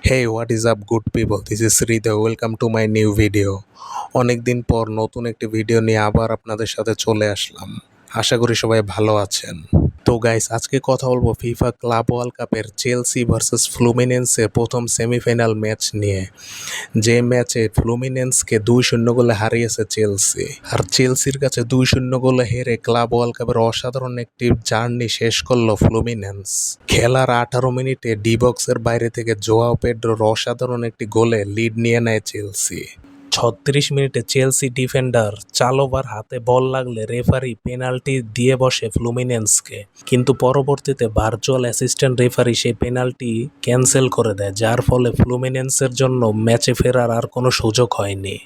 Hey, what is up, good people? This is Sridhar. Welcome to my new video. অনেকদিন পর নতুন একটি video নিয়ে আবার আপনাদের সাথে চলে আসলাম। আশা করি সবাই ভালো আছেন। তো গাইস, আজকে কথা বলবো ফিফা ক্লাব ওয়ার্ল্ড কাপের চেলসি ভার্সেস ফ্লুমিনেন্সের প্রথম সেমিফাইনাল ম্যাচ নিয়ে। যে ম্যাচে ফ্লুমিনেন্সকে 2-0 গোলে হারিয়েছে চেলসি, আর চেলসির কাছে 2-0 গোলে হেরে ক্লাব ওয়ার্ল্ড কাপের অসাধারণ একটি জার্নি শেষ করলো ফ্লুমিনেন্স। খেলার 18 মিনিটে ডি বক্সের বাইরে থেকে জোয়াও পেড্রোর অসাধারণ একটি গোলে লিড নিয়ে নেয় চেলসি। 36 মিনিটে চেলসি ডিফেন্ডার চালোবার হাতে বল লাগলে রেফারি পেনাল্টি দিয়ে বসে ফ্লুমিনেন্সকে, কিন্তু পরবর্তীতে ভার্চুয়াল অ্যাসিস্ট্যান্ট রেফারি সেই পেনাল্টি ক্যান্সেল করে দেয়, যার ফলে ফ্লুমিনেন্সের জন্য ম্যাচে ফেরার আর কোনো সুযোগ হয়নি।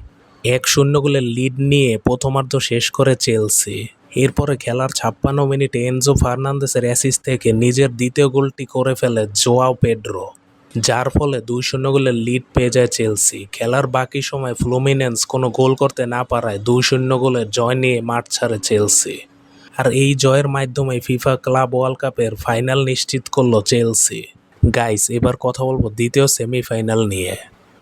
1-0 গোলে লিড নিয়ে প্রথমার্ধ শেষ করে চেলসি। এরপরে খেলার 56 মিনিটে এনজো ফার্নান্দেসের অ্যাসিস্ট থেকে নিজের দ্বিতীয় গোলটি করে ফেলে জোয়াও পেড্রো, যার ফলে 2-0 গোলের লিড পেয়ে যায় চেলসি। খেলার বাকি সময় ফ্লুমিনেন্স কোনো গোল করতে না পারায় 2-0 গোলের জয় নিয়ে মাঠ ছাড়ে চেলসি। আর এই জয়ের মাধ্যমে ফিফা ক্লাব ওয়ার্ল্ড কাপের ফাইনাল নিশ্চিত করলো চেলসি। গাইস, এবার কথা বলবো দ্বিতীয় সেমিফাইনাল নিয়ে।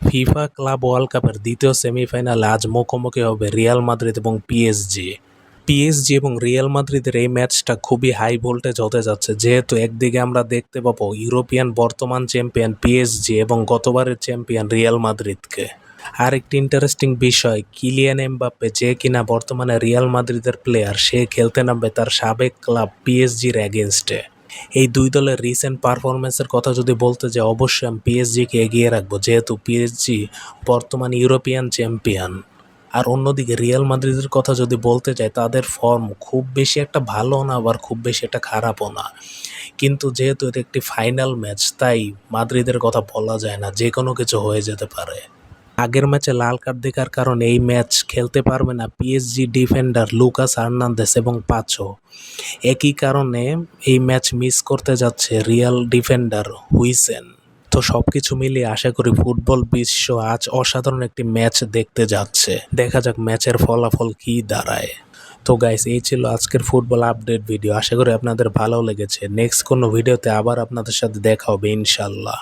ফিফা ক্লাব ওয়ার্ল্ড কাপের দ্বিতীয় সেমিফাইনালে আজ মুখোমুখি হবে রিয়াল মাদ্রিদ এবং পিএসজি এবং রিয়াল মাদ্রিদের এই ম্যাচটা খুবই হাই ভোল্টেজ হতে যাচ্ছে, যেহেতু একদিকে আমরা দেখতে পাবো ইউরোপিয়ান বর্তমান চ্যাম্পিয়ন পিএসজি এবং গতবারের চ্যাম্পিয়ন রিয়াল মাদ্রিদকে। আর একটি ইন্টারেস্টিং বিষয়, কিলিয়ান এমবাপ্পে, যে কিনা বর্তমানে রিয়াল মাদ্রিদের প্লেয়ার, সে খেলতে নামবে তার সাবেক ক্লাব পিএসজির এগেনস্টে। এই দুই দলের রিসেন্ট পারফরমেন্সের কথা যদি বলতে যাই, অবশ্যই আমি পিএসজিকে এগিয়ে রাখবো, যেহেতু পিএসজি বর্তমান ইউরোপিয়ান চ্যাম্পিয়ন। আর অন্যদিকে রিয়াল মাদ্রিদের কথা যদি বলতে চাই, তাদের ফর্ম খুব বেশি একটা ভালো না, আবার খুব বেশি একটা খারাপও না, কিন্তু যেহেতু এটা একটি ফাইনাল ম্যাচ, তাই মাদ্রিদের কথা বলা যায় না, যে কোনো কিছু হয়ে যেতে পারে। আগের ম্যাচে লাল কার্ড দেখার কারণে এই ম্যাচ খেলতে পারবে না পিএসজি ডিফেন্ডার লুকাস হার্নান্দেস এবং পাচো। একই কারণে এই ম্যাচ মিস করতে যাচ্ছে রিয়াল ডিফেন্ডার হুইসেন। তো সবকিছু মিলিয়ে আশা করি ফুটবল বিশ্ব আজ অসাধারণ একটি ম্যাচ দেখতে যাচ্ছে। দেখা যাক ম্যাচের ফলাফল কি দাঁড়ায়। তো গাইস, এই ছিল আজকের ফুটবল আপডেট ভিডিও। আশা করি আপনাদের ভালো লেগেছে। নেক্সট কোনো ভিডিওতে আবার আপনাদের সাথে দেখা হবে ইনশাল্লাহ।